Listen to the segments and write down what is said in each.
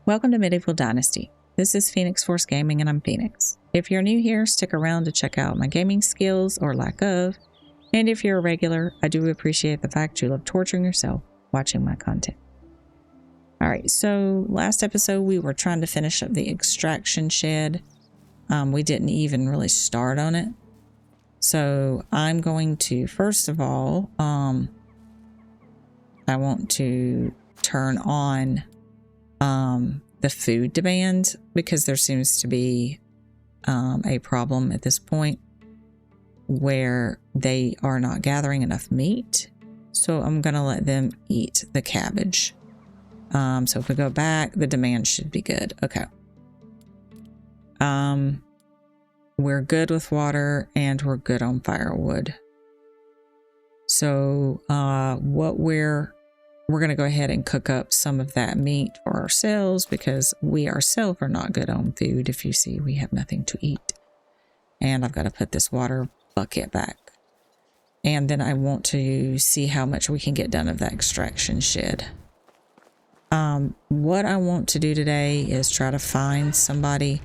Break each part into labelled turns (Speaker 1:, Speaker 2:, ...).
Speaker 1: Welcome to Medieval Dynasty. This is Phoenix Force Gaming and I'm Phoenix. If you're new here, stick around to check out my gaming skills or lack of. And if you're a regular, I do appreciate the fact you love torturing yourself watching my content. Alright, so last episode we were trying to finish up the extraction shed. We didn't even really start on it. So I'm going to, first of all, I want to turn on the food demand because there seems to be a problem at this point where they are not gathering enough meat. So I'm going to let them eat the cabbage. So if we go back, the demand should be good. Okay. We're good with water and we're good on firewood. So what we're going to go ahead and cook up some of that meat for ourselves because we ourselves are not good on food. If you see, we have nothing to eat. And I've got to put this water bucket back. And then I want to see how much we can get done of that extraction shed. What I want to do today is try to find somebody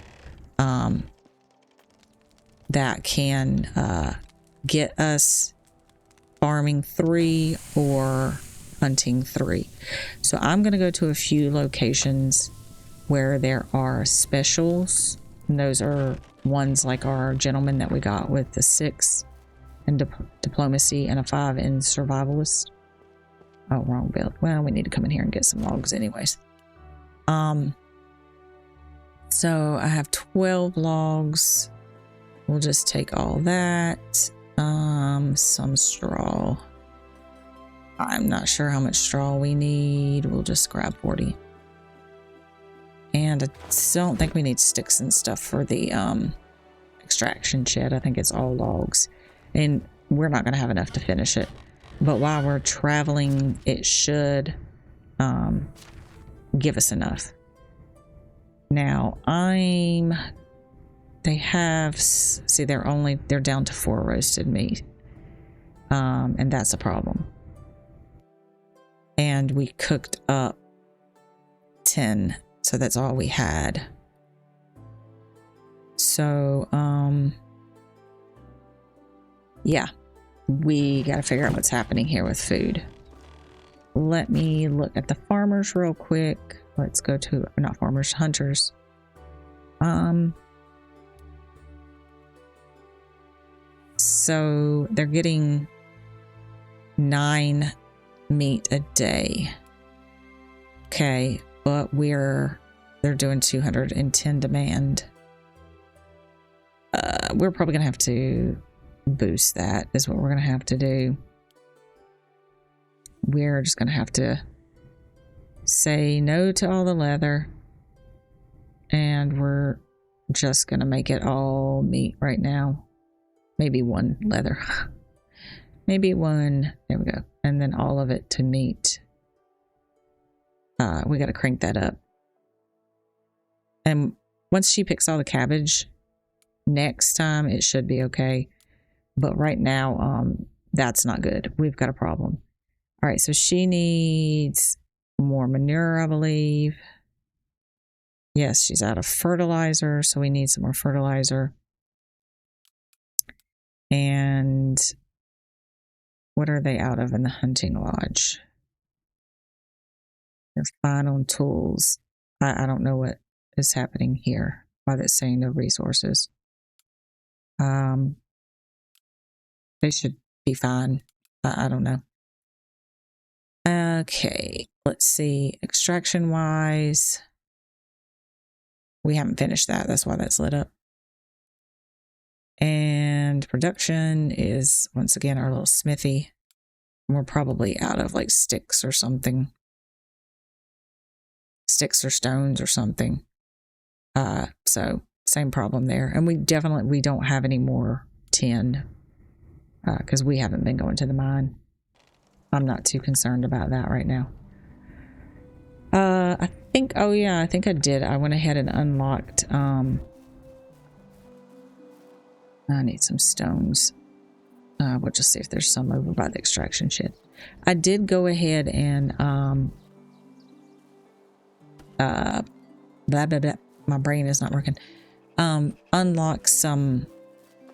Speaker 1: that can get us farming 3 or hunting 3. So I'm going to go to a few locations where there are specials. And those are ones like our gentleman that we got with the 6 in diplomacy and a 5 in survivalist. Oh, wrong build. Well, we need to come in here and get some logs anyways. So I have 12 logs. We'll just take all that. Some straw. I'm not sure how much straw we need. We'll just grab 40. And I don't think we need sticks and stuff for the extraction shed. I think it's all logs. And we're not going to have enough to finish it. But while we're traveling, it should give us enough. Now, they have, see, they're down to 4 roasted meat. And that's a problem. And we cooked up 10, so that's all we had. So, yeah, we got to figure out what's happening here with food. Let me look at the farmers real quick. Let's go to, not farmers, hunters. So they're getting 9 meat a day. Okay, but they're doing 210 demand. We're probably gonna have to boost that, is what we're gonna have to do. We're just gonna have to say no to all the leather, and we're just gonna make it all meat right now. Maybe 1 leather. Maybe 1, there we go. And then all of it to meat. We got to crank that up. And once she picks all the cabbage, next time it should be okay. But right now, that's not good. We've got a problem. All right, so she needs more manure, I believe. Yes, she's out of fertilizer, so we need some more fertilizer. And what are they out of in the hunting lodge? They're fine on tools. I don't know what is happening here. Why that's saying no resources. They should be fine. I don't know. Okay, let's see. Extraction wise, we haven't finished that. That's why that's lit up. And production is, once again, our little smithy. We're probably out of like sticks or something. Sticks or stones or something. So same problem there. And we don't have any more tin because we haven't been going to the mine. I'm not too concerned about that right now. I think I did. I went ahead and unlocked, I need some stones. We'll just see if there's some over by the extraction shed. I did go ahead and blah, blah, blah. My brain is not working. Unlock some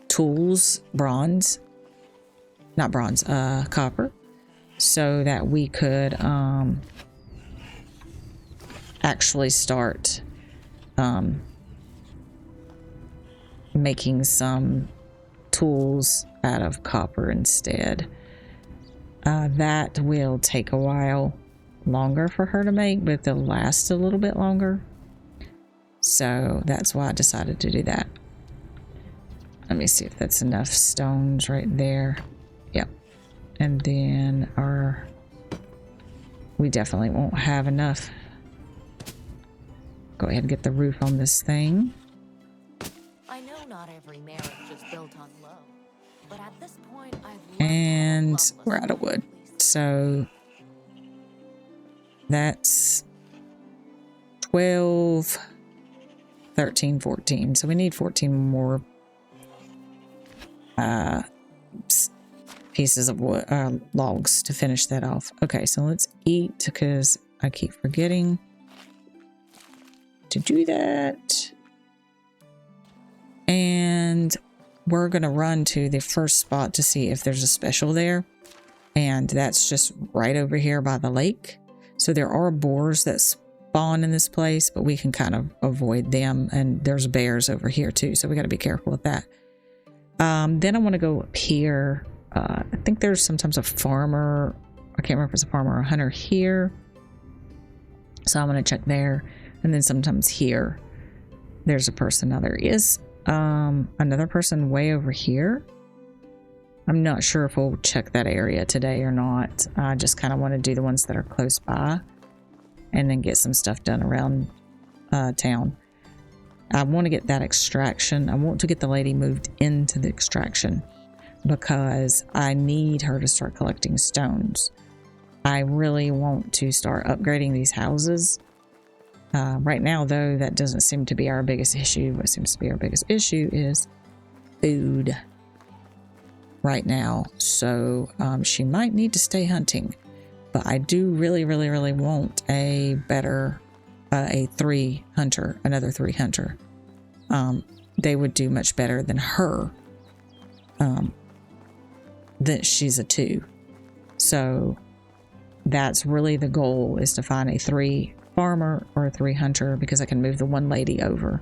Speaker 1: tools, copper, so that we could actually start making some tools out of copper instead. That will take a while longer for her to make, but they'll last a little bit longer. So that's why I decided to do that. Let me see if that's enough stones right there. Yep. And then we definitely won't have enough. Go ahead and get the roof on this thing.
Speaker 2: I know not every marriage is built on love, but at this point
Speaker 1: and we're out of wood. So that's 12, 13, 14. So we need 14 more pieces of wood, logs to finish that off. Okay, so let's eat because I keep forgetting to do that. And we're going to run to the first spot to see if there's a special there. And that's just right over here by the lake. So there are boars that spawn in this place, but we can kind of avoid them. And there's bears over here too, so we got to be careful with that. Then I want to go up here. I think there's sometimes a farmer. I can't remember if it's a farmer or a hunter here. So I'm going to check there. And then sometimes here, there's a person. Now there is another person way over here. I'm not sure if we'll check that area today or not. I just kind of want to do the ones that are close by and then get some stuff done around town. I want to get that extraction. I want to get the lady moved into the extraction because I need her to start collecting stones. I really want to start upgrading these houses. Right now, though, that doesn't seem to be our biggest issue. What seems to be our biggest issue is food right now. So she might need to stay hunting. But I do really, really, really want a better, another three hunter. They would do much better than her. That she's a 2. So that's really the goal, is to find a 3 farmer or a 3 hunter, because I can move the 1 lady over.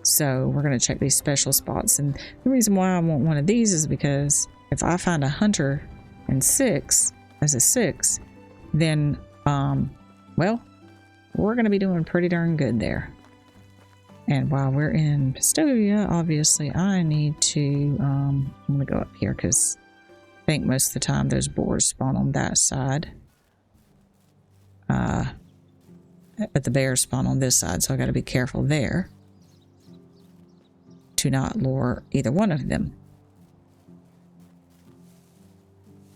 Speaker 1: So we're going to check these special spots. And the reason why I want one of these is because if I find a hunter and 6 as a 6, then, well, we're going to be doing pretty darn good there. And while we're in Pistovia, obviously I need to, I'm going to go up here because I think most of the time those boars spawn on that side. But the bears spawn on this side, so I got to be careful there to not lure either one of them.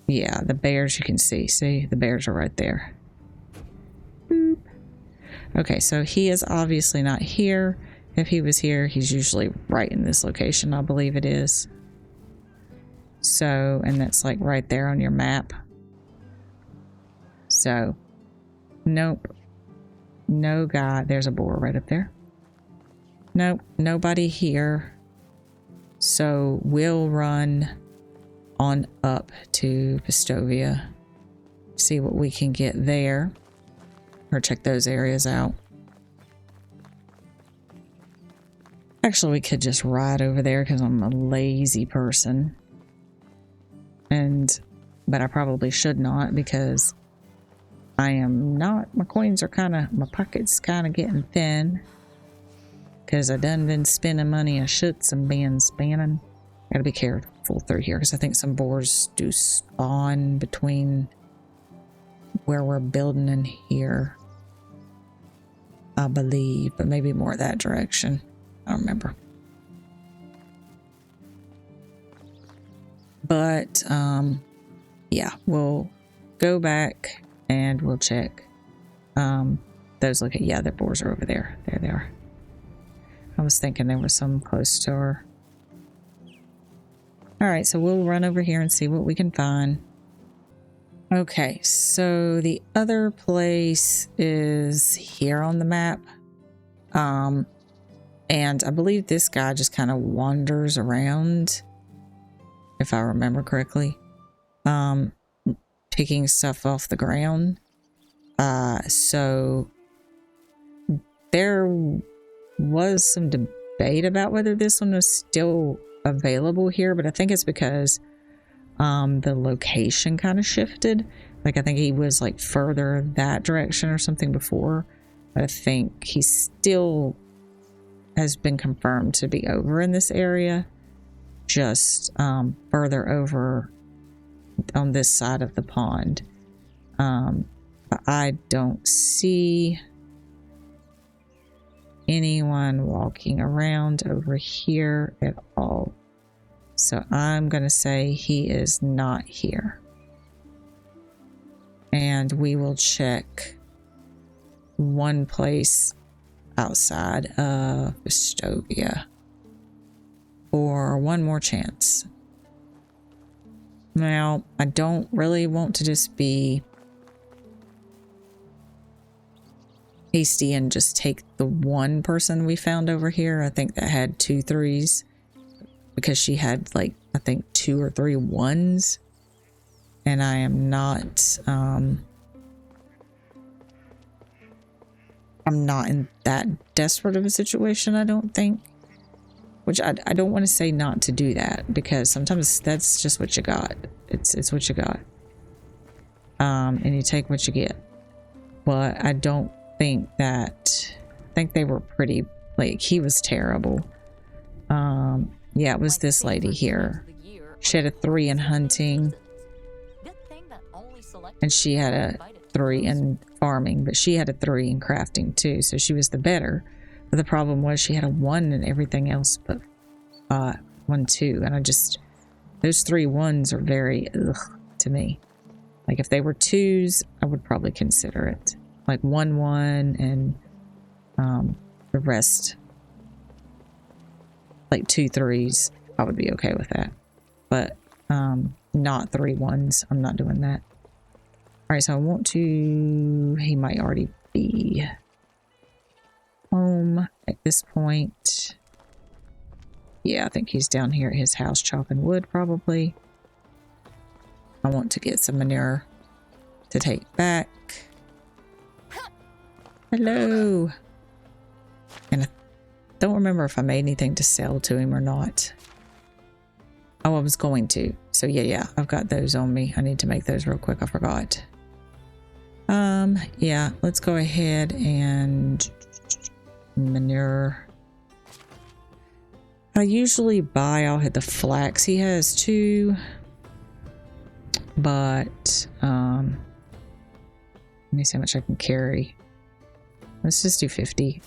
Speaker 1: Yeah, the bears you can see. See, the bears are right there. Boop. Okay, so he is obviously not here. If he was here, he's usually right in this location, I believe it is. So, and that's like right there on your map. So, nope. No guy. There's a boar right up there. Nope, nobody here. So we'll run on up to Pistovia, see what we can get there, or check those areas out. Actually, we could just ride over there because I'm a lazy person. But I probably should not, because I am not. My coins are my pocket's kind of getting thin. Because I done been spending money I shouldn't have been spending. Gotta be careful through here, because I think some boars do spawn between where we're building and here. I believe, but maybe more that direction. I don't remember. But, yeah, we'll go back and we'll check those. Yeah, the boars are over there. There they are. I was thinking there was some close to her. All right, so we'll run over here and see what we can find. Okay, so the other place is here on the map. And I believe this guy just kind of wanders around, if I remember correctly, picking stuff off the ground. So there was some debate about whether this one was still available here, but I think it's because the location kind of shifted. Like I think he was like further that direction or something before, but I think he still has been confirmed to be over in this area, just further over on this side of the pond. But I don't see anyone walking around over here at all. So I'm going to say he is not here. And we will check one place outside of Estovia for one more chance. Now, I don't really want to just be hasty and just take the one person we found over here. I think that had 2 3s because she had like, I think 2 or 3 1s. And I am not, I'm not in that desperate of a situation, I don't think. Which I don't want to say not to do that, because sometimes that's just what you got. It's what you got. And you take what you get. But I don't think that, I think they were pretty, like, he was terrible. Yeah, it was this lady here. She had a 3 in hunting. And she had a 3 in farming, but she had a 3 in crafting too, so she was the better. But the problem was she had a 1 in everything else but 1 2, and I just, those 3 1s are very ugh to me. Like if they were 2s, I would probably consider it. Like 1 1 and the rest, like 2 3s, I would be okay with that. But not 3 1s. I'm not doing that. Alright, so I want to, he might already be home at this point. Yeah, I think he's down here at his house chopping wood probably. I want to get some manure to take back. Hello. And I don't remember if I made anything to sell to him or not. Oh, I was going to. So yeah, I've got those on me. I need to make those real quick. I forgot. Yeah, let's go ahead and manure. I usually buy, I'll hit the flax he has too. But, let me see how much I can carry. Let's just do 50.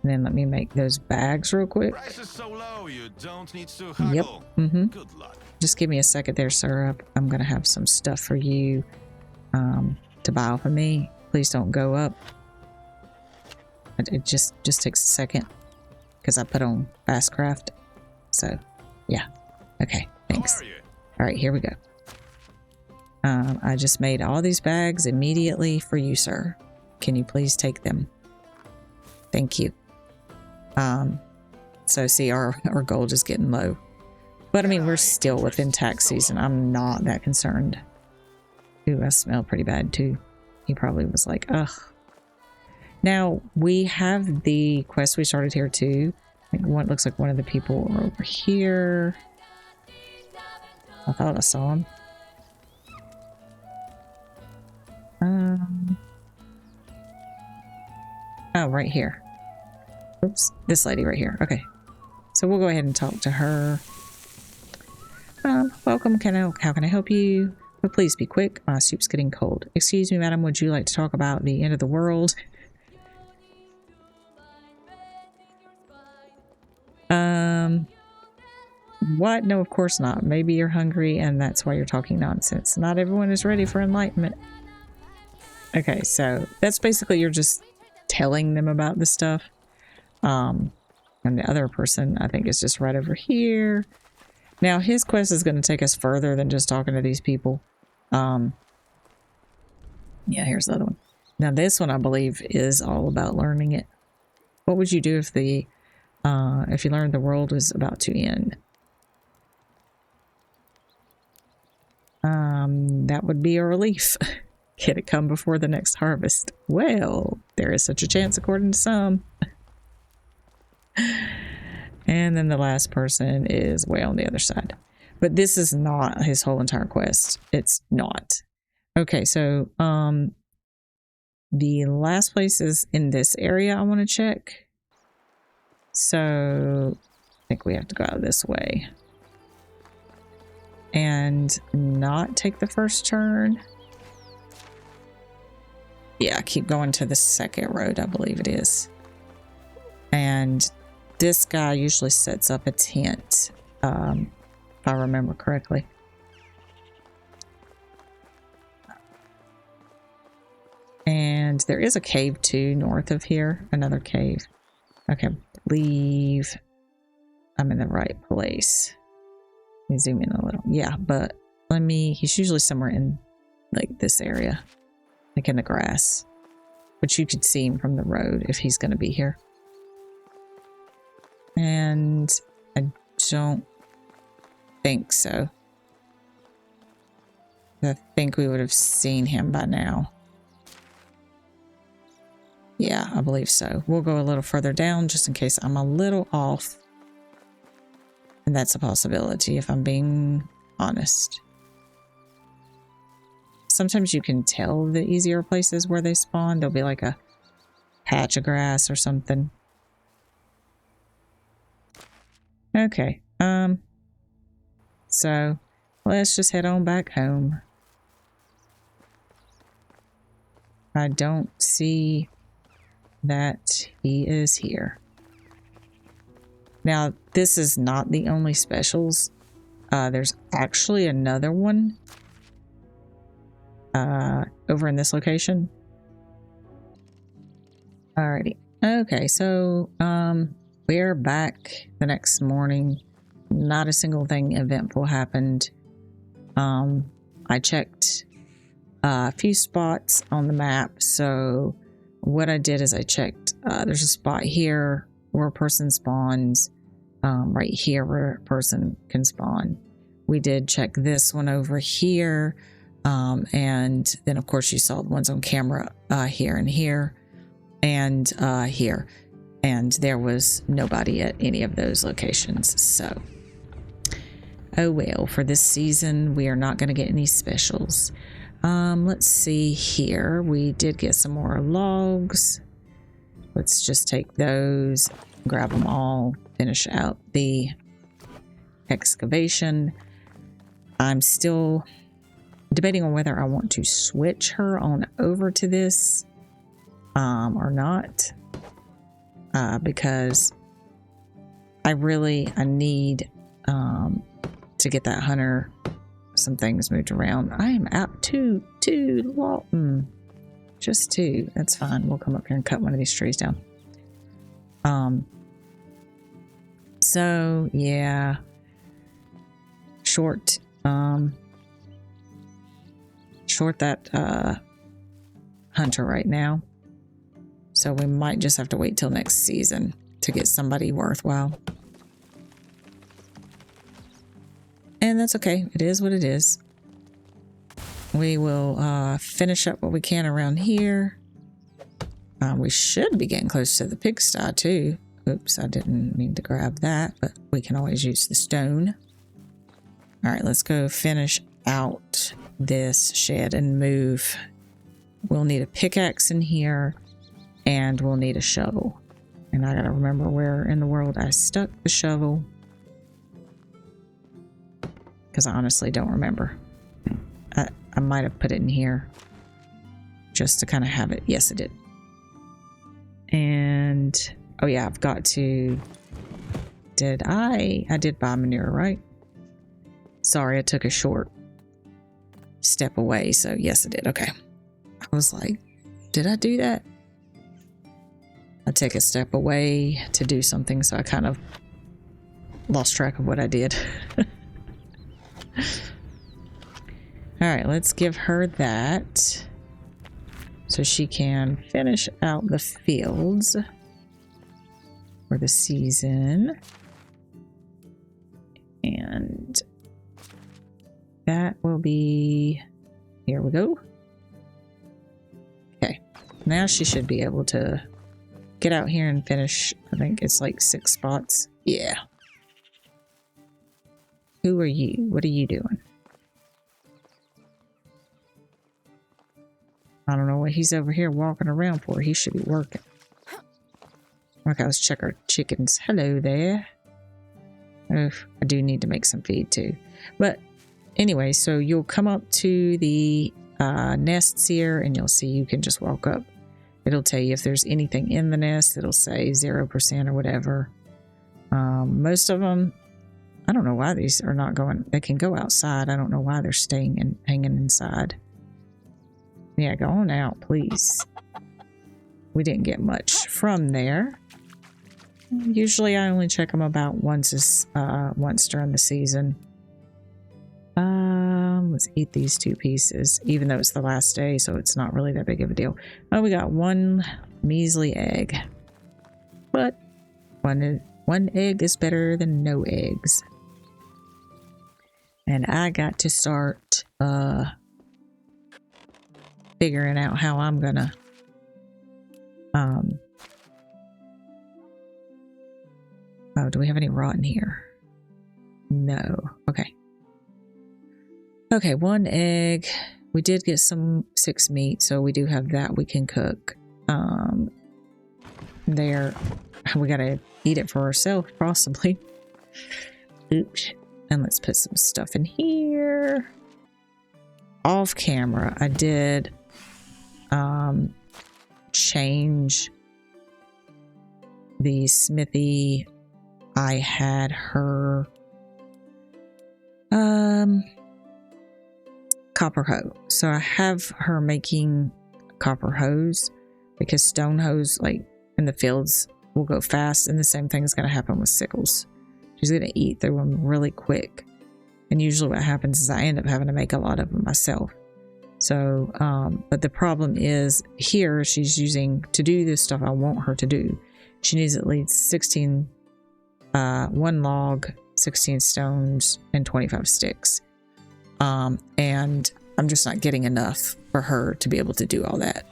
Speaker 1: And then let me make those bags real quick.
Speaker 3: Price is so low, you don't need to
Speaker 1: Yep.
Speaker 3: haggle. Good luck.
Speaker 1: Just give me a second there, sir. I'm going to have some stuff for you to buy off of me. Please don't go up. It just takes a second because I put on fast craft. So, yeah. Okay, thanks.
Speaker 3: How are you?
Speaker 1: All right, here we go. I just made all these bags immediately for you, sir. Can you please take them? Thank you. So see, our gold is getting low. But I mean, we're still within tax season. I'm not that concerned. Ooh, I smell pretty bad too. He probably was like, ugh. Now, we have the quest we started here too. I think one looks like one of the people are over here. I thought I saw him. Oh, right here. Oops, this lady right here. Okay. So we'll go ahead and talk to her. Welcome. How can I help you? But please be quick. My soup's getting cold. Excuse me, madam. Would you like to talk about the end of the world? What? No, of course not. Maybe you're hungry and that's why you're talking nonsense. Not everyone is ready for enlightenment. Okay, so that's basically you're just telling them about the stuff. And the other person, I think, is just right over here. Now, his quest is going to take us further than just talking to these people. Yeah, here's the other one. Now this one I believe is all about learning it. What would you do if the if you learned the world was about to end? That would be a relief. Can it come before the next harvest? Well, there is such a chance according to some. And then the last person is way on the other side. But this is not his whole entire quest. It's not. Okay, so the last place is in this area I want to check. So I think we have to go out this way. And not take the first turn. Yeah, keep going to the second road, I believe it is. And this guy usually sets up a tent, if I remember correctly. And there is a cave too north of here, another cave. Okay, believe I'm in the right place. Let me zoom in a little. Yeah, but he's usually somewhere in like this area, like in the grass, but you could see him from the road if he's going to be here. And I don't think so. I think we would have seen him by now. Yeah, I believe so. We'll go a little further down just in case I'm a little off. And that's a possibility if I'm being honest. Sometimes you can tell the easier places where they spawn. There'll be like a patch of grass or something. Okay. So let's just head on back home. I don't see that he is here. Now, this is not the only specials. There's actually another one over in this location. Alrighty. Okay, so we're back the next morning. Not a single thing eventful happened. I checked a few spots on the map. So what I did is I checked, there's a spot here where a person spawns. Right here where a person can spawn. We did check this one over here. And then of course you saw the ones on camera here and here and here. And there was nobody at any of those locations. So, oh well, for this season, we are not going to get any specials. Let's see here. We did get some more logs. Let's just take those, grab them all, finish out the excavation. I'm still debating on whether I want to switch her on over to this or not. Because I need to get that hunter some things moved around. I am out two long, just two. That's fine. We'll come up here and cut one of these trees down. So yeah, short that hunter right now. So we might just have to wait till next season to get somebody worthwhile. And that's okay. It is what it is. We will finish up what we can around here. We should be getting close to the pigsty too. Oops, I didn't mean to grab that, but we can always use the stone. All right, let's go finish out this shed and move. We'll need a pickaxe in here. And we'll need a shovel. And I gotta remember where in the world I stuck the shovel. Because I honestly don't remember. I might have put it in here. Just to kind of have it. Yes, I did. And, oh yeah, I've got to... I did buy manure, right? Sorry, I took a short step away. So yes, I did. Okay. I was like, did I do that? I take a step away to do something, so I kind of lost track of what I did. Alright, let's give her that. So she can finish out the fields for the season. And that will be... Here we go. Okay. Now she should be able to get out here and finish. I think it's like 6 spots. Yeah. Who are you? What are you doing? I don't know what he's over here walking around for. He should be working. Okay, let's check our chickens. Hello there. Oof, I do need to make some feed too. But anyway, so you'll come up to the nests here and you'll see you can just walk up. It'll tell you if there's anything in the nest. It'll say 0% or whatever. Most of them, I don't know why these are not going. They can go outside. I don't know why they're staying and hanging inside. Yeah, go on out, please. We didn't get much from there. Usually I only check them about once during the season. Let's eat these 2 pieces, even though it's the last day, so it's not really that big of a deal. Oh, we got 1 measly egg. But one egg is better than no eggs. And I got to start figuring out how I'm gonna oh, do we have any rotten here? No. Okay. Okay, 1 egg. We did get some 6 meat, so we do have that we can cook. There. We gotta eat it for ourselves, possibly. Oops. And let's put some stuff in here. Off camera, I did change the smithy. I had her copper hoe. So I have her making copper hoes because stone hoes, like in the fields, will go fast, and the same thing is going to happen with sickles. She's going to eat through them really quick. And usually what happens is I end up having to make a lot of them myself. So, but the problem is here she's using, to do this stuff I want her to do, she needs at least 16, 1 log, 16 stones, and 25 sticks. And I'm just not getting enough for her to be able to do all that.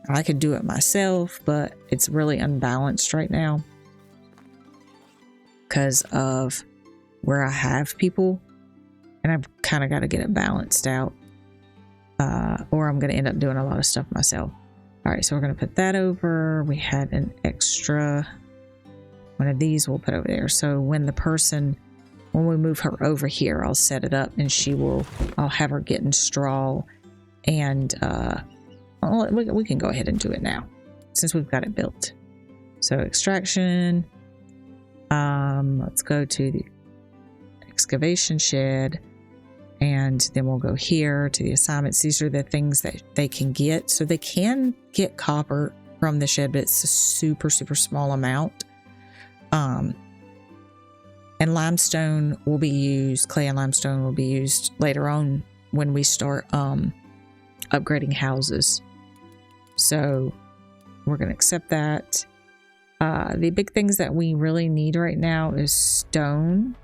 Speaker 1: I could do it myself, but it's really unbalanced right now because of where I have people, and I've kind of got to get it balanced out, or I'm going to end up doing a lot of stuff myself. All right, so we're going to put that over. We had an extra one of these we'll put over there. So when we move her over here, I'll set it up and I'll have her getting straw, and we can go ahead and do it now since we've got it built. So extraction, let's go to the excavation shed, and then we'll go here to the assignments. These are the things that they can get. So they can get copper from the shed, but it's a super, super small amount. And limestone will be used, clay and limestone will be used later on when we start upgrading houses. So we're going to accept that. The big things that we really need right now is stone.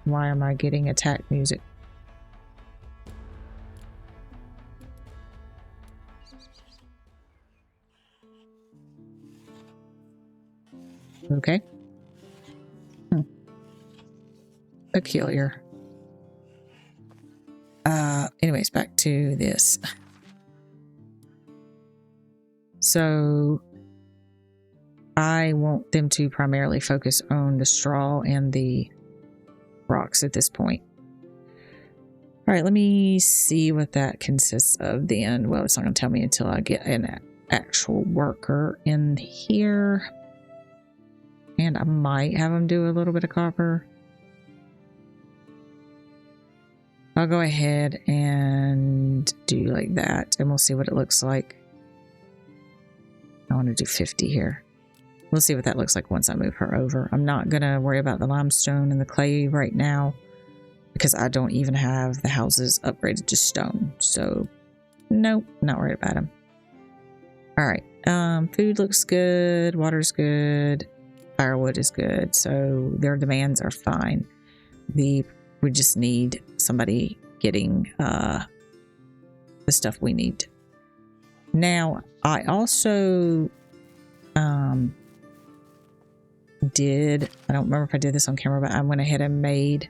Speaker 1: Why am I getting attack music? Okay. Peculiar. Anyways, back to this. So I want them to primarily focus on the straw and the rocks at this point. All right, let me see what that consists of then. Well, it's not going to tell me until I get an actual worker in here. And I might have them do a little bit of copper. I'll go ahead and do like that, and we'll see what it looks like. I want to do 50 here. We'll see what that looks like once I move her over. I'm not going to worry about the limestone and the clay right now because I don't even have the houses upgraded to stone. So nope, not worried about them. All right. Food looks good. Water's good. Firewood is good. So their demands are fine. We just need somebody getting the stuff we need. Now, I also I don't remember if I did this on camera, but I went ahead and made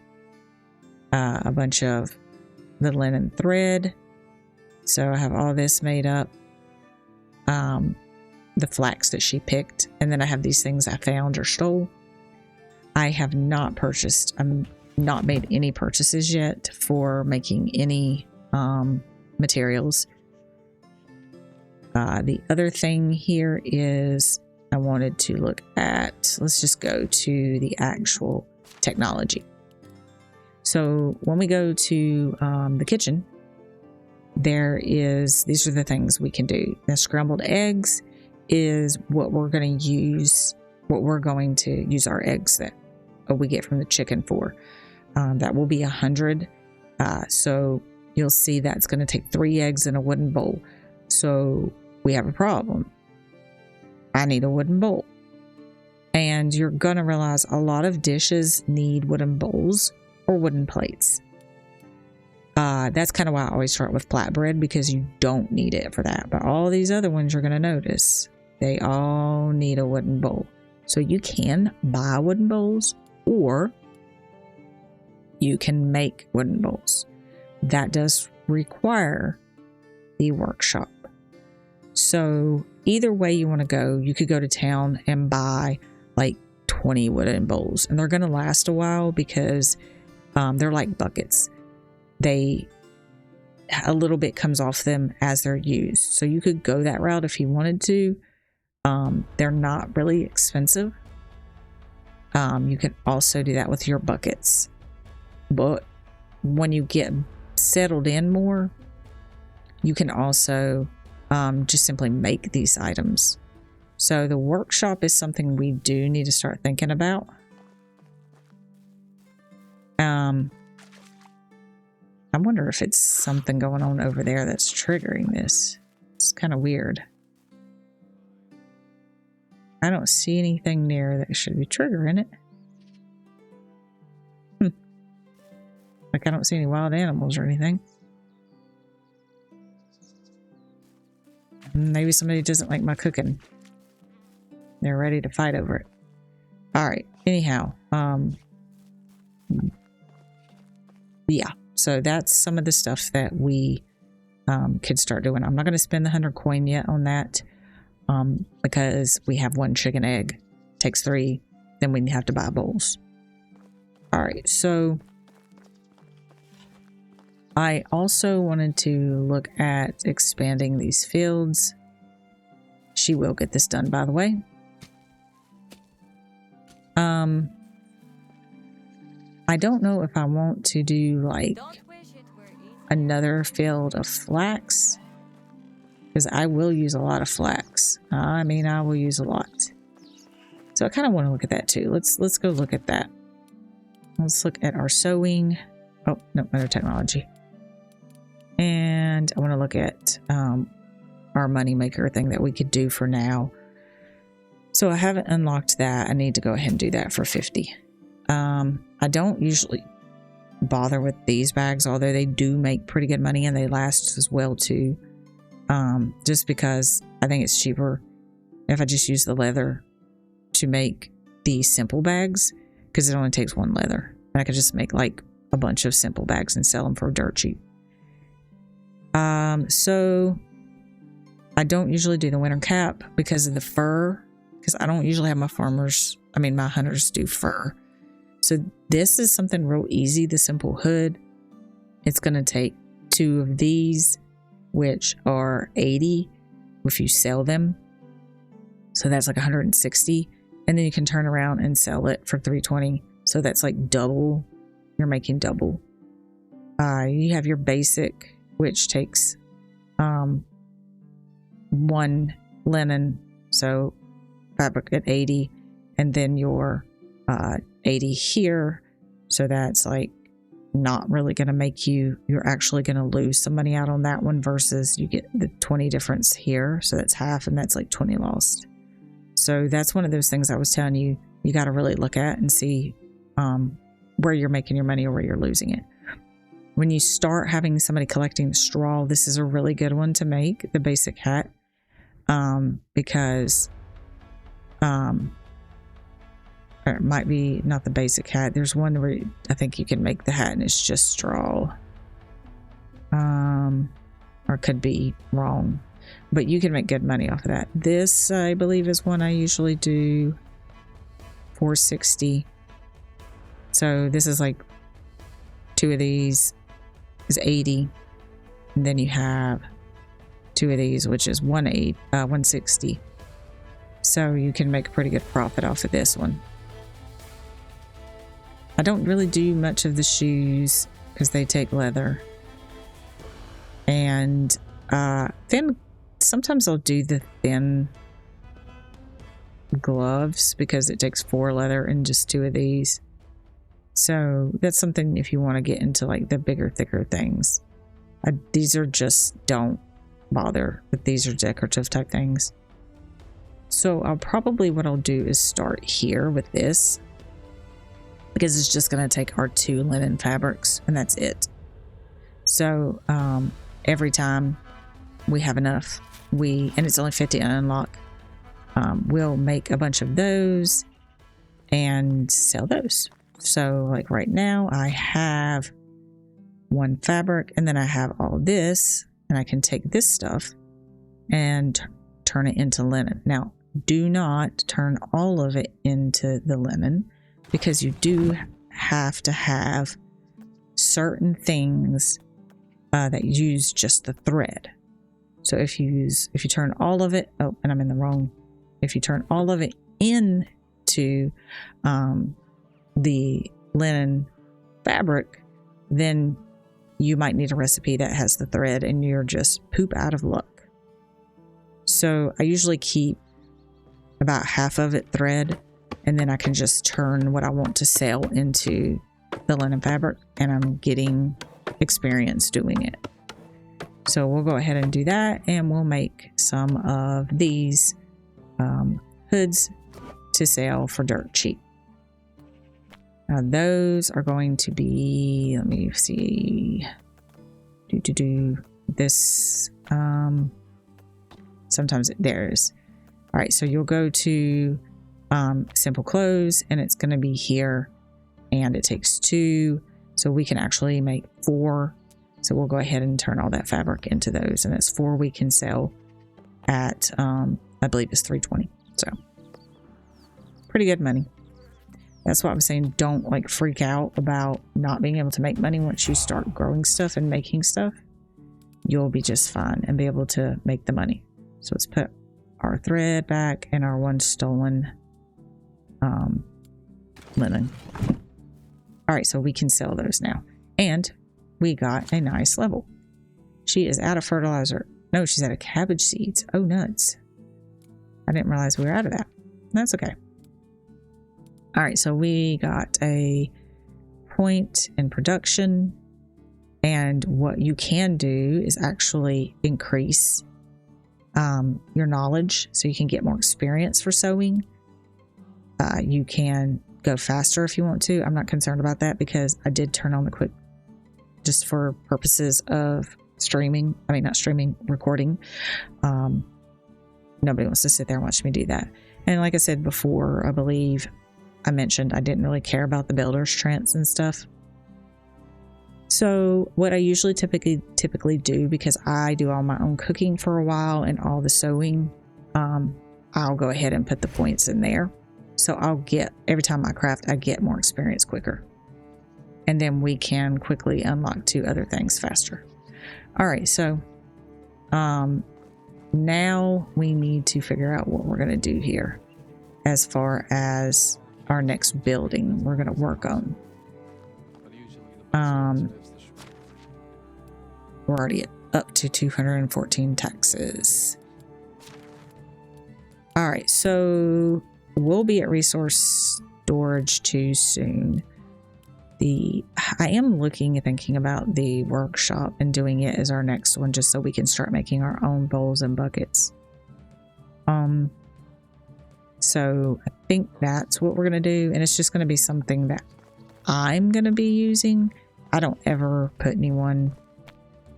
Speaker 1: a bunch of the linen thread. So I have all this made up. The flax that she picked, and then I have these things I found or stole. I have not purchased, I'm not made any purchases yet for making any materials. The other thing here is I wanted to look at, let's just go to the actual technology. So when we go to the kitchen, these are the things we can do. The scrambled eggs is what we're going to use our eggs that we get from the chicken for. That will be 100. So you'll see that's going to take 3 eggs in a wooden bowl. So we have a problem. I need a wooden bowl. And you're going to realize a lot of dishes need wooden bowls or wooden plates. That's kind of why I always start with flatbread, because you don't need it for that. But all these other ones you're going to notice, they all need a wooden bowl. So you can buy wooden bowls or you can make wooden bowls. That does require the workshop. So either way you want to go, you could go to town and buy like 20 wooden bowls, and they're going to last a while because they're like buckets. A little bit comes off them as they're used. So you could go that route if you wanted to. They're not really expensive. You can also do that with your buckets. But when you get settled in more, you can also just simply make these items. So the workshop is something we do need to start thinking about. I wonder if it's something going on over there that's triggering this. It's kind of weird. I don't see anything near that should be triggering it. Like I don't see any wild animals or anything. Maybe somebody doesn't like my cooking. They're ready to fight over it. All right. Anyhow, yeah. So that's some of the stuff that we could start doing. I'm not going to spend the 100 coin yet on that because we have 1 chicken egg. Takes 3. Then we have to buy bowls. All right. So I also wanted to look at expanding these fields. She will get this done, by the way. I don't know if I want to do like another field of flax, because I will use a lot of flax. I will use a lot. So I kind of want to look at that too. Let's go look at that. Let's look at our sewing. Oh, no, other technology. And I want to look at our moneymaker thing that we could do for now. So I haven't unlocked that. I need to go ahead and do that for 50. I don't usually bother with these bags, although they do make pretty good money and they last as well too. Just because I think it's cheaper if I just use the leather to make the simple bags, because it only takes 1 leather. And I could just make like a bunch of simple bags and sell them for dirt cheap. So I don't usually do the winter cap because of the fur, because I don't usually have my my hunters do fur. So this is something real easy, the simple hood. It's going to take 2 of these, which are 80 if you sell them. So that's like 160. And then you can turn around and sell it for 320. So that's like double. You're making double. You have your basic, which takes 1 linen, so fabric at 80, and then your 80 here, so that's like not really going to make you're actually going to lose some money out on that one versus you get the 20 difference here. So that's half, and that's like 20 lost. So that's one of those things I was telling you, you got to really look at and see where you're making your money or where you're losing it. When you start having somebody collecting straw, this is a really good one to make, the basic hat, because or it might be not the basic hat. There's one where I think you can make the hat and it's just straw. Or it could be wrong. But you can make good money off of that. This, I believe, is one I usually do $4.60. So this is like 2 of these is $80. And then you have 2 of these, which is $160. So you can make a pretty good profit off of this one. I don't really do much of the shoes because they take leather. And then sometimes I'll do the thin gloves because it takes 4 leather and just 2 of these. So that's something if you want to get into like the bigger, thicker things. These are just, don't bother, but these are decorative type things. So what I'll do is start here with this, because it's just going to take our 2 linen fabrics and that's it. So every time we have enough, and it's only 50 to unlock, we'll make a bunch of those and sell those. So like right now I have 1 fabric, and then I have all this, and I can take this stuff and turn it into linen. Now, do not turn all of it into the linen, because you do have to have certain things that use just the thread. So if you turn all of it, and I'm in the wrong, if you turn all of it into the linen fabric, then you might need a recipe that has the thread and you're just poop out of luck. So I usually keep about half of it thread, and then I can just turn what I want to sell into the linen fabric, and I'm getting experience doing it. So we'll go ahead and do that, and we'll make some of these hoods to sell for dirt cheap. Now those are going to be, let me see, this, sometimes there's, all right, so you'll go to simple clothes, and it's going to be here, and it takes 2, so we can actually make 4. So we'll go ahead and turn all that fabric into those, and that's 4 we can sell at I believe it's $3.20. So pretty good money. That's why I'm saying don't like freak out about not being able to make money. Once you start growing stuff and making stuff, you'll be just fine and be able to make the money. So let's put our thread back and our 1 stolen linen. All right, so we can sell those now. And we got a nice level. She is out of fertilizer. No, she's out of cabbage seeds. Oh, nuts. I didn't realize we were out of that. That's okay. All right, so we got a point in production. And what you can do is actually increase your knowledge so you can get more experience for sewing. You can go faster if you want to. I'm not concerned about that because I did turn on the quick just for purposes of streaming. I mean, not streaming, recording. Nobody wants to sit there and watch me do that. And like I said before, I believe I mentioned I didn't really care about the builder's trends and stuff. So what I usually typically do, because I do all my own cooking for a while and all the sewing, I'll go ahead and put the points in there. So I'll get, every time I craft, I get more experience quicker. And then we can quickly unlock 2 other things faster. All right, so now we need to figure out what we're going to do here as far as our next building we're going to work on. We're already up to 214 taxes. All right, so we'll be at resource storage too soon. I am thinking about the workshop and doing it as our next one, just so we can start making our own bowls and buckets. So I think that's what we're going to do. And it's just going to be something that I'm going to be using. I don't ever put anyone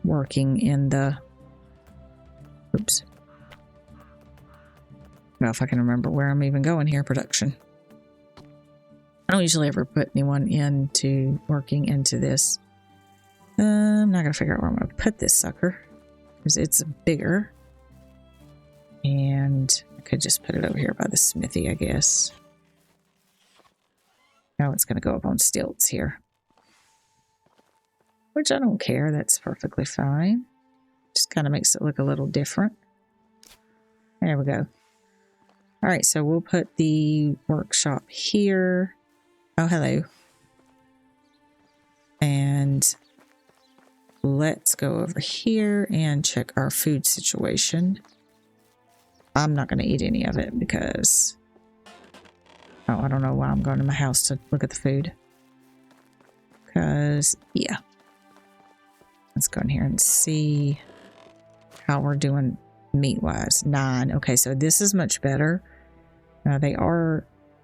Speaker 1: working in the, oops. I don't know if I can remember where I'm even going here, production. I don't usually ever put anyone into working into this. I'm not going to figure out where I'm going to put this sucker, because it's bigger. And I could just put it over here by the smithy, I guess. Now it's going to go up on stilts here. Which I don't care. That's perfectly fine. Just kind of makes it look a little different. There we go. All right, so we'll put the workshop here. Oh, hello. And let's go over here and check our food situation. I'm not going to eat any of it because, oh, I don't know why I'm going to my house to look at the food. Because, yeah. Let's go in here and see how we're doing meat-wise. 9. Okay, so this is much better.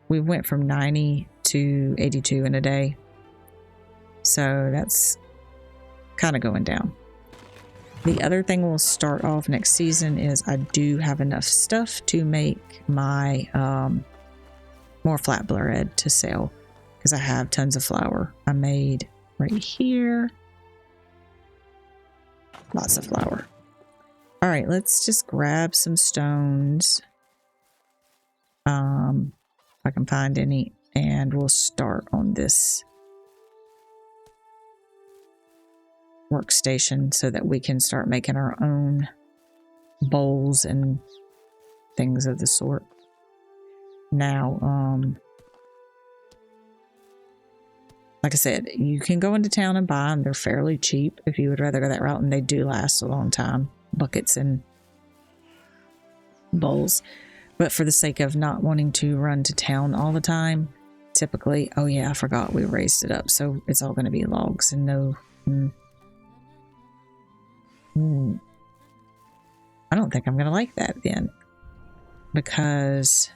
Speaker 1: We went from 90 to 82 in a day. So that's kind of going down. The other thing we'll start off next season is I do have enough stuff to make my more flatbread to sell, because I have tons of flour. I made right here. Lots of flour. All right, let's just grab some stones. If I can find any, and we'll start on this workstation so that we can start making our own bowls and things of the sort. Now, like I said, you can go into town and buy them. They're fairly cheap if you would rather go that route, and they do last a long time. Buckets and bowls. But for the sake of not wanting to run to town all the time, typically, oh yeah, I forgot we raised it up. So it's all going to be logs and no... I don't think I'm going to like that then. Because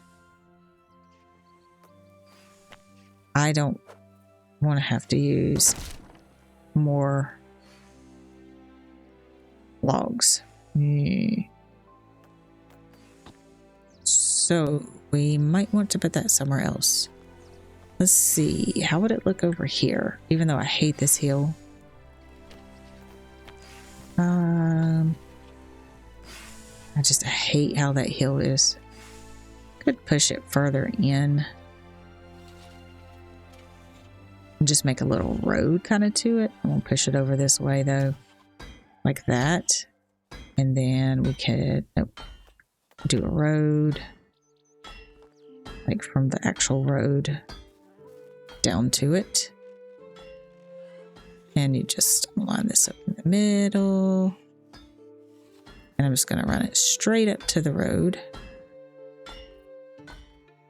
Speaker 1: I don't want to have to use more logs. So we might want to put that somewhere else. Let's see, how would it look over here? Even though I hate this hill. I hate how that hill is. Could push it further in. And just make a little road kind of to it. I won't push it over this way though. Like that. And then we could do a road. Like from the actual road down to it. And you just line this up in the middle. And I'm just going to run it straight up to the road.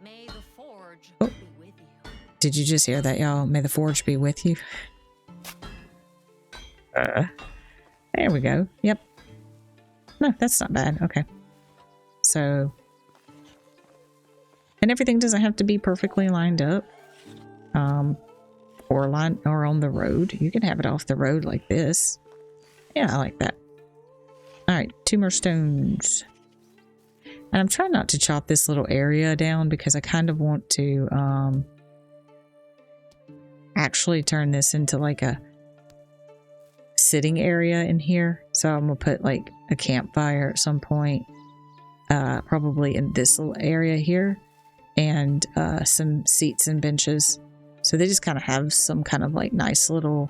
Speaker 2: May the forge
Speaker 1: Oh.
Speaker 2: be with you.
Speaker 1: Did you just hear that, y'all? May the forge be with you. There we go. Yep. No, that's not bad. Okay. So, and everything doesn't have to be perfectly lined up. Or on the road. You can have it off the road like this. Yeah, I like that. All right, 2 more stones. And I'm trying not to chop this little area down because I kind of want to actually turn this into like a sitting area in here. So I'm gonna put like a campfire at some point, probably in this little area here, and some seats and benches. So they just kind of have some kind of like nice little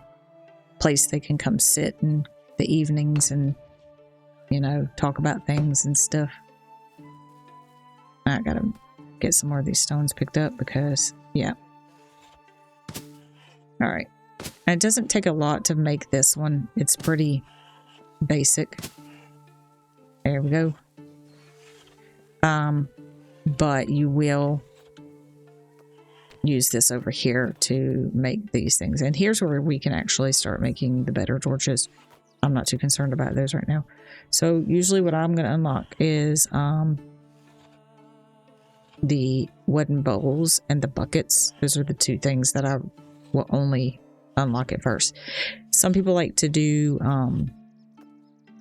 Speaker 1: place they can come sit in the evenings and, you know, talk about things and stuff. I gotta get some more of these stones picked up because, yeah. All right. And it doesn't take a lot to make this one. It's pretty basic. There we go. But you will use this over here to make these things. And here's where we can actually start making the better torches. I'm not too concerned about those right now. So usually what I'm going to unlock is the wooden bowls and the buckets. Those are the two things that I will only unlock at first. Some people like to do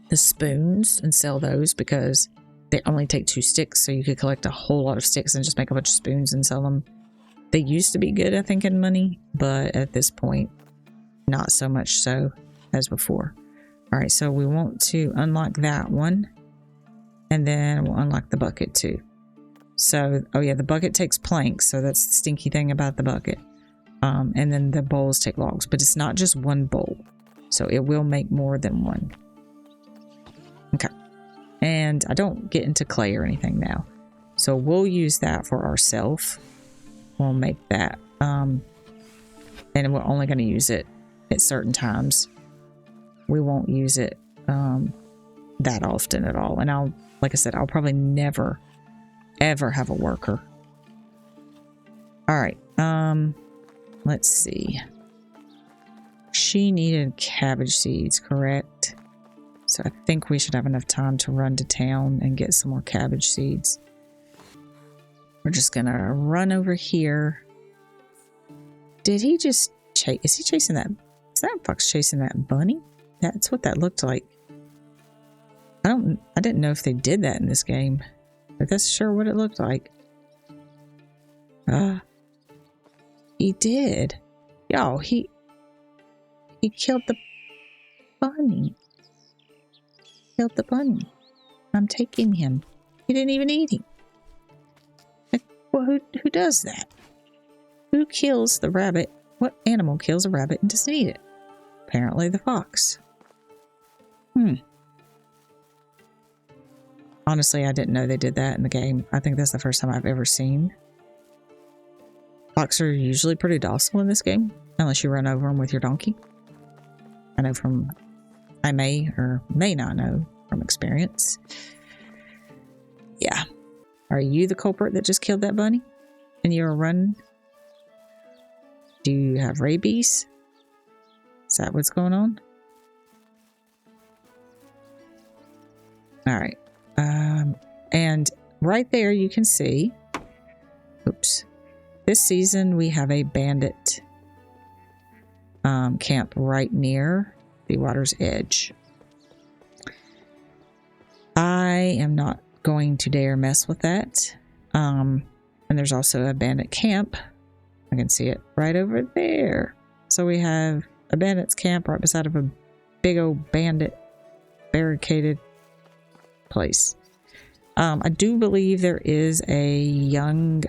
Speaker 1: the spoons and sell those because they only take 2 sticks, so you could collect a whole lot of sticks and just make a bunch of spoons and sell them. They used to be good, I think, in money, but at this point, not so much so as before. All right, so we want to unlock that one, and then we'll unlock the bucket too. So, oh yeah, the bucket takes planks, so that's the stinky thing about the bucket. And then the bowls take logs, but it's not just one bowl, so it will make more than one. Okay, and I don't get into clay or anything now, so we'll use that for ourselves. We'll make that, and we're only going to use it at certain times. We won't use it that often at all. And I'll, like I said, I'll probably never, ever have a worker. All right. Let's see. She needed cabbage seeds, correct? So I think we should have enough time to run to town and get some more cabbage seeds. We're just gonna run over here. Did he just chase? Is he chasing that? Is that fox chasing that bunny? That's what that looked like. I didn't know if they did that in this game, but that's sure what it looked like. He did. Yo, he killed the bunny. Killed the bunny. I'm taking him. He didn't even eat him. Like, well, who does that? Who kills the rabbit? What animal kills a rabbit and doesn't eat it? Apparently the fox. Honestly, I didn't know they did that in the game. I think that's the first time I've ever seen. Fox are usually pretty docile in this game, unless you run over them with your donkey. I may or may not know from experience. Yeah. Are you the culprit that just killed that bunny? And you're running? Do you have rabies? Is that what's going on? All right. And right there you can see, oops, this season we have a bandit camp right near the water's edge. I am not going to dare mess with that. And there's also a bandit camp. I can see it right over there. So we have a bandit's camp right beside of a big old bandit barricaded place. I do believe there is a young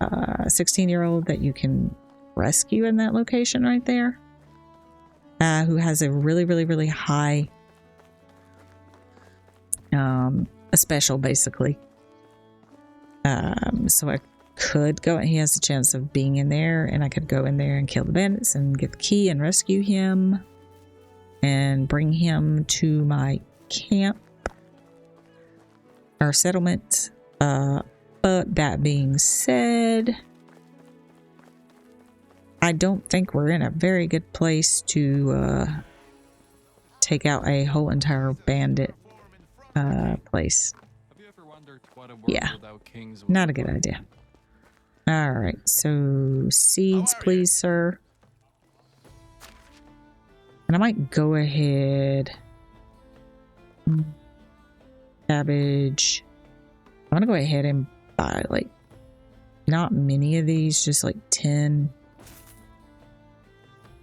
Speaker 1: 16-year-old that you can rescue in that location right there, who has a really, really, really high a special, basically. So I could go, he has a chance of being in there, and I could go in there and kill the bandits and get the key and rescue him and bring him to my camp or settlement. But that being said, I don't think we're in a very good place to take out a whole entire bandit place. Yeah, not a good idea. All right, so seeds, please, sir. And I might go ahead. Cabbage. I'm gonna go ahead and buy like not many of these, just like 10.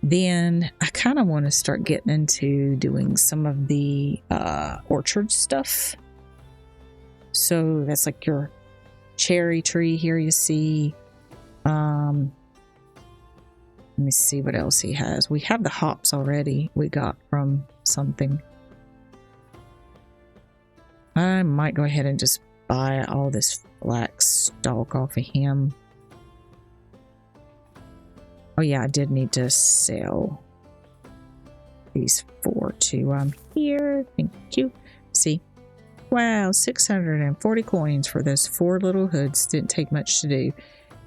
Speaker 1: Then I kind of want to start getting into doing some of the orchard stuff. So that's like your cherry tree here you see. Let me see what else he has. We have the hops already we got from something. I might go ahead and just buy all this flax stalk off of him. Oh yeah, I did need to sell these 4 too. Here, thank you. See, wow, 640 coins for those 4 little hoods. Didn't take much to do.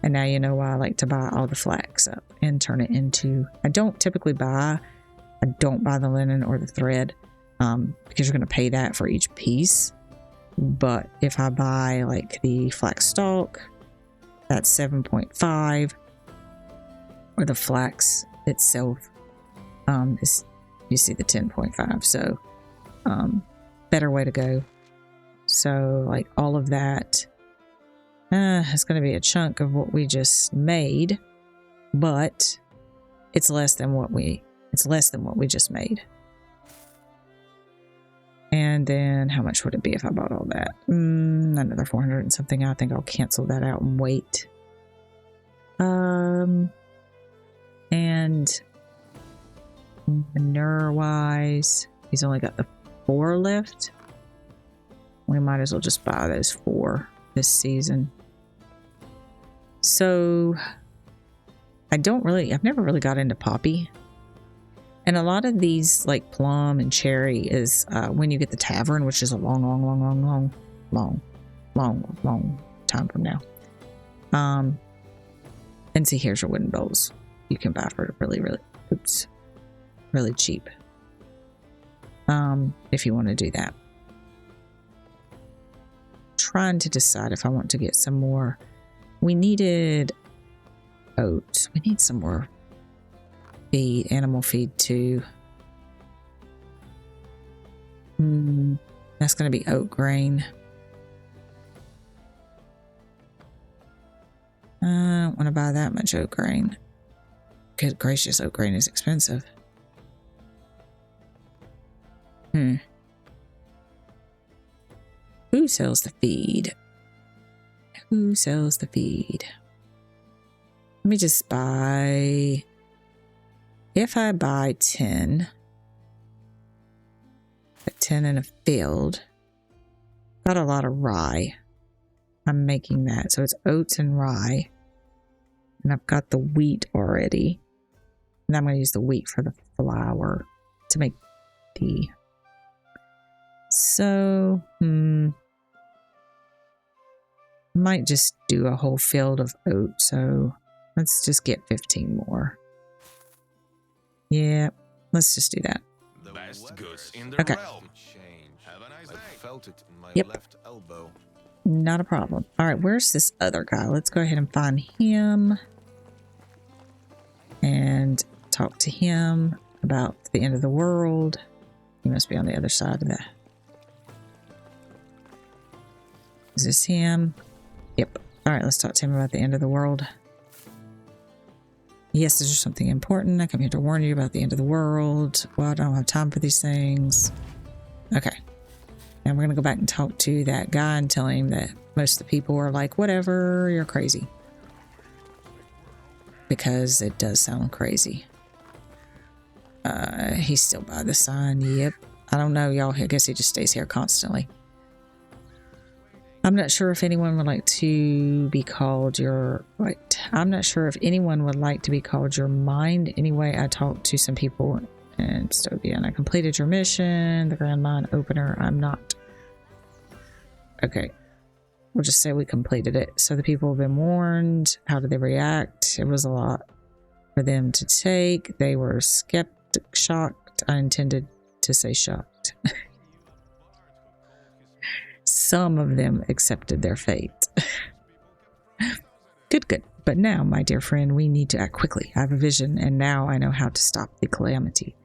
Speaker 1: And now you know why I like to buy all the flax up and turn it into, I don't buy the linen or the thread because you're going to pay that for each piece. But if I buy like the flax stalk, that's 7.5, or the flax itself is, you see the 10.5. So better way to go. So like all of that is going to be a chunk of what we just made, but it's less than what we just made. And then how much would it be if I bought all that? Another 400 and something. I think I'll cancel that out and wait. And manure wise, he's only got the 4 left. We might as well just buy those 4 this season. So I've never really got into poppy. And a lot of these, like plum and cherry, is when you get the tavern, which is a long time from now. And see, here's your wooden bowls. You can buy for really cheap. If you want to do that. Trying to decide if I want to get some more. We needed oats. We need some more feed, animal feed too. That's going to be oat grain. I don't want to buy that much oat grain. Good gracious, oat grain is expensive. Who sells the feed? Who sells the feed? Let me just buy... If I buy 10 in a field, got a lot of rye. I'm making that. So it's oats and rye. And I've got the wheat already. And I'm going to use the wheat for the flour to make the... So, might just do a whole field of oats. So let's just get 15 more. Yeah, let's just do that.
Speaker 3: The best goods in the
Speaker 1: Okay.
Speaker 3: realm. Have a nice day. I felt it in my
Speaker 1: Yep.
Speaker 3: left elbow.
Speaker 1: Not a problem. All right, where's this other guy? Let's go ahead and find him and talk to him about the end of the world. He must be on the other side of that. Is this him? Yep. All right, let's talk to him about the end of the world. Yes, this is something important. I come here to warn you about the end of the world. Well, I don't have time for these things. Okay. And we're going to go back and talk to that guy and tell him that most of the people are like, whatever, you're crazy. Because it does sound crazy. He's still by the sign. Yep. I don't know, y'all. I guess he just stays here constantly. I'm not sure if anyone would like to be called your... Right. I'm not sure if anyone would like to be called your mind. Anyway, I talked to some people in Stovia and I completed your mission. The Grand Mine Opener. I'm not... Okay. We'll just say we completed it. So the people have been warned. How did they react? It was a lot for them to take. They were shocked. I intended to say shocked. Some of them accepted their fate. Good. But now, my dear friend, we need to act quickly. I have a vision, and now I know how to stop the calamity.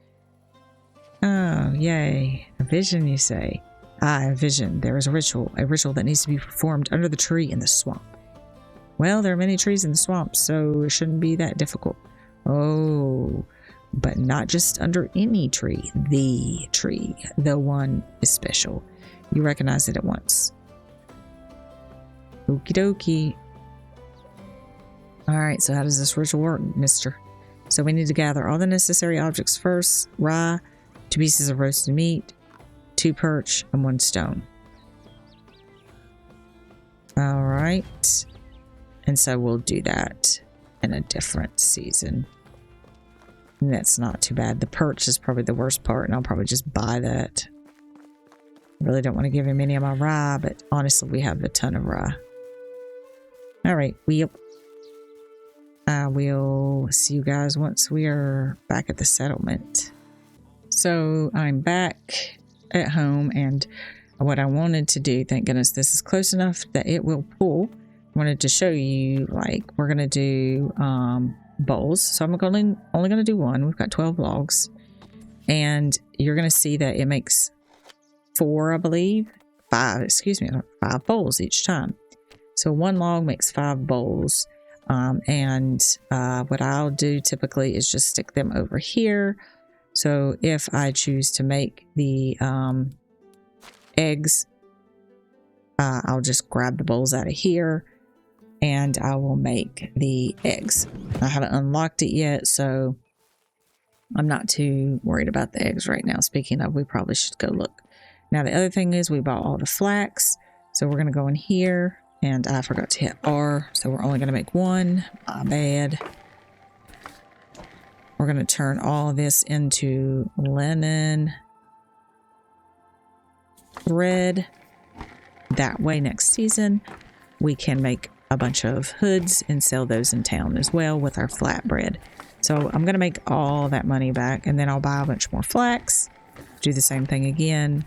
Speaker 1: Oh, yay. A vision, you say? Ah, a vision. There is a ritual that needs to be performed under the tree in the swamp. Well, there are many trees in the swamp, so it shouldn't be that difficult. Oh, but not just under any tree. The tree. The one is special. You recognize it at once. Okie dokie. Alright, so how does this ritual work, mister? So we need to gather all the necessary objects first. Rye, 2 pieces of roasted meat, 2 perch, and 1 stone. Alright. And so we'll do that in a different season. And that's not too bad. The perch is probably the worst part, and I'll probably just buy that. I really don't want to give him any of my rye, but honestly, we have a ton of rye. Alright, I will see you guys once we are back at the settlement. So I'm back at home, and what I wanted to do, thank goodness this is close enough that it will pull. I wanted to show you, like, we're going to do bowls. So I'm only going to do one. We've got 12 logs. And you're going to see that it makes 5 bowls each time. So one log makes 5 bowls. What I'll do typically is just stick them over here. So if I choose to make the eggs, I'll just grab the bowls out of here and I will make the eggs. I haven't unlocked it yet, so I'm not too worried about the eggs right now. Speaking of, we probably should go look. Now, the other thing is we bought all the flax. So we're going to go in here, and I forgot to hit R. So we're only going to make one. My bad. We're going to turn all of this into linen thread. That way next season we can make a bunch of hoods and sell those in town as well with our flatbread. So I'm going to make all that money back, and then I'll buy a bunch more flax, do the same thing again,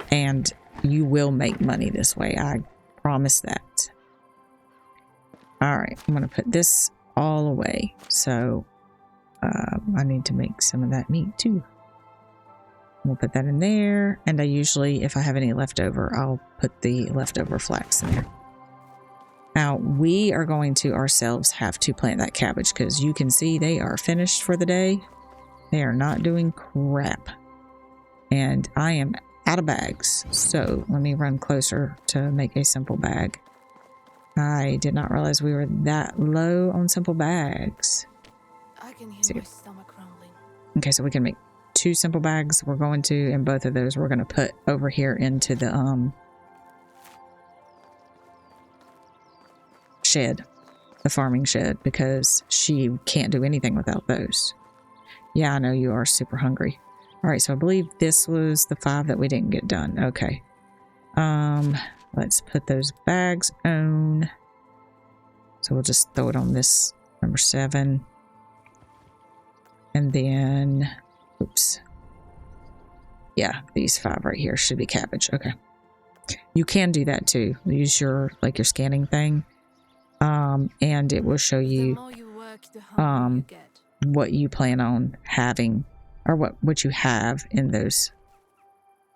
Speaker 1: and you will make money this way. I promise that. All right, I'm going to put this all away. So I need to make some of that meat too. We'll put that in there, and I usually, if I have any leftover, I'll put the leftover flax in there. Now, we are going to ourselves have to plant that cabbage because you can see they are finished for the day. They are not doing crap. And I am out of bags. So let me run closer to make a simple bag. I did not realize we were that low on simple bags.
Speaker 2: I can hear my stomach rumbling.
Speaker 1: Okay, so we can make 2 simple bags. We're going to, and both of those we're going to put over here into the shed, the farming shed, because she can't do anything without those. Yeah, I know you are super hungry. All right, so I believe this was the 5 that we didn't get done. Okay. Let's put those bags on. So we'll just throw it on this number 7. And then, oops. Yeah, these 5 right here should be cabbage. Okay. You can do that too. Use your, like, your scanning thing. And it will show you what you plan on having, or what you have in those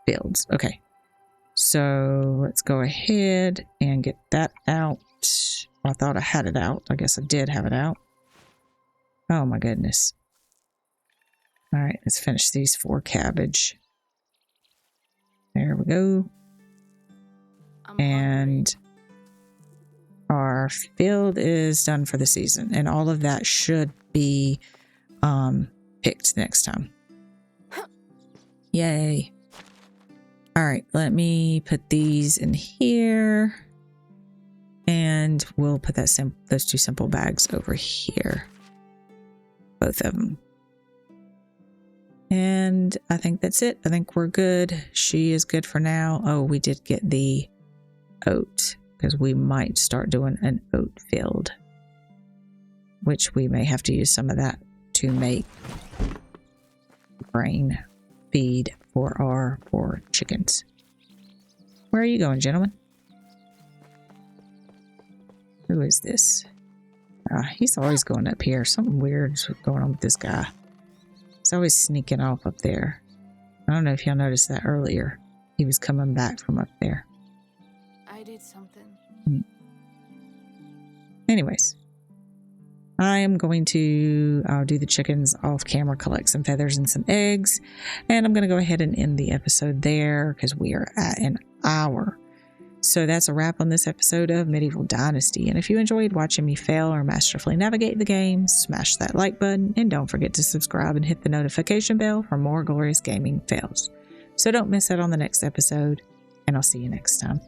Speaker 1: fields. Okay, so let's go ahead and get that out. I thought I had it out. I guess I did have it out. Oh my goodness. All right, let's finish these 4 cabbage. There we go. And our field is done for the season, and all of that should be picked next time. Yay. All right, let me put these in here, and we'll put that those 2 simple bags over here, both of them. And I think that's it. I think we're good. She is good for now. Oh, we did get the oat, because we might start doing an oat field, which we may have to use some of that to make grain feed for our poor chickens. Where are you going, gentlemen? Who is this? He's always going up here. Something weird's going on with this guy. He's always sneaking off up there. I don't know if y'all noticed that earlier. He was coming back from up there.
Speaker 2: I did something.
Speaker 1: Anyways, I am going to do the chickens off camera, collect some feathers and some eggs, and I'm going to go ahead and end the episode there because we are at an hour. So that's a wrap on this episode of Medieval Dynasty. And if you enjoyed watching me fail or masterfully navigate the game, smash that like button and don't forget to subscribe and hit the notification bell for more glorious gaming fails. So don't miss out on the next episode, and I'll see you next time.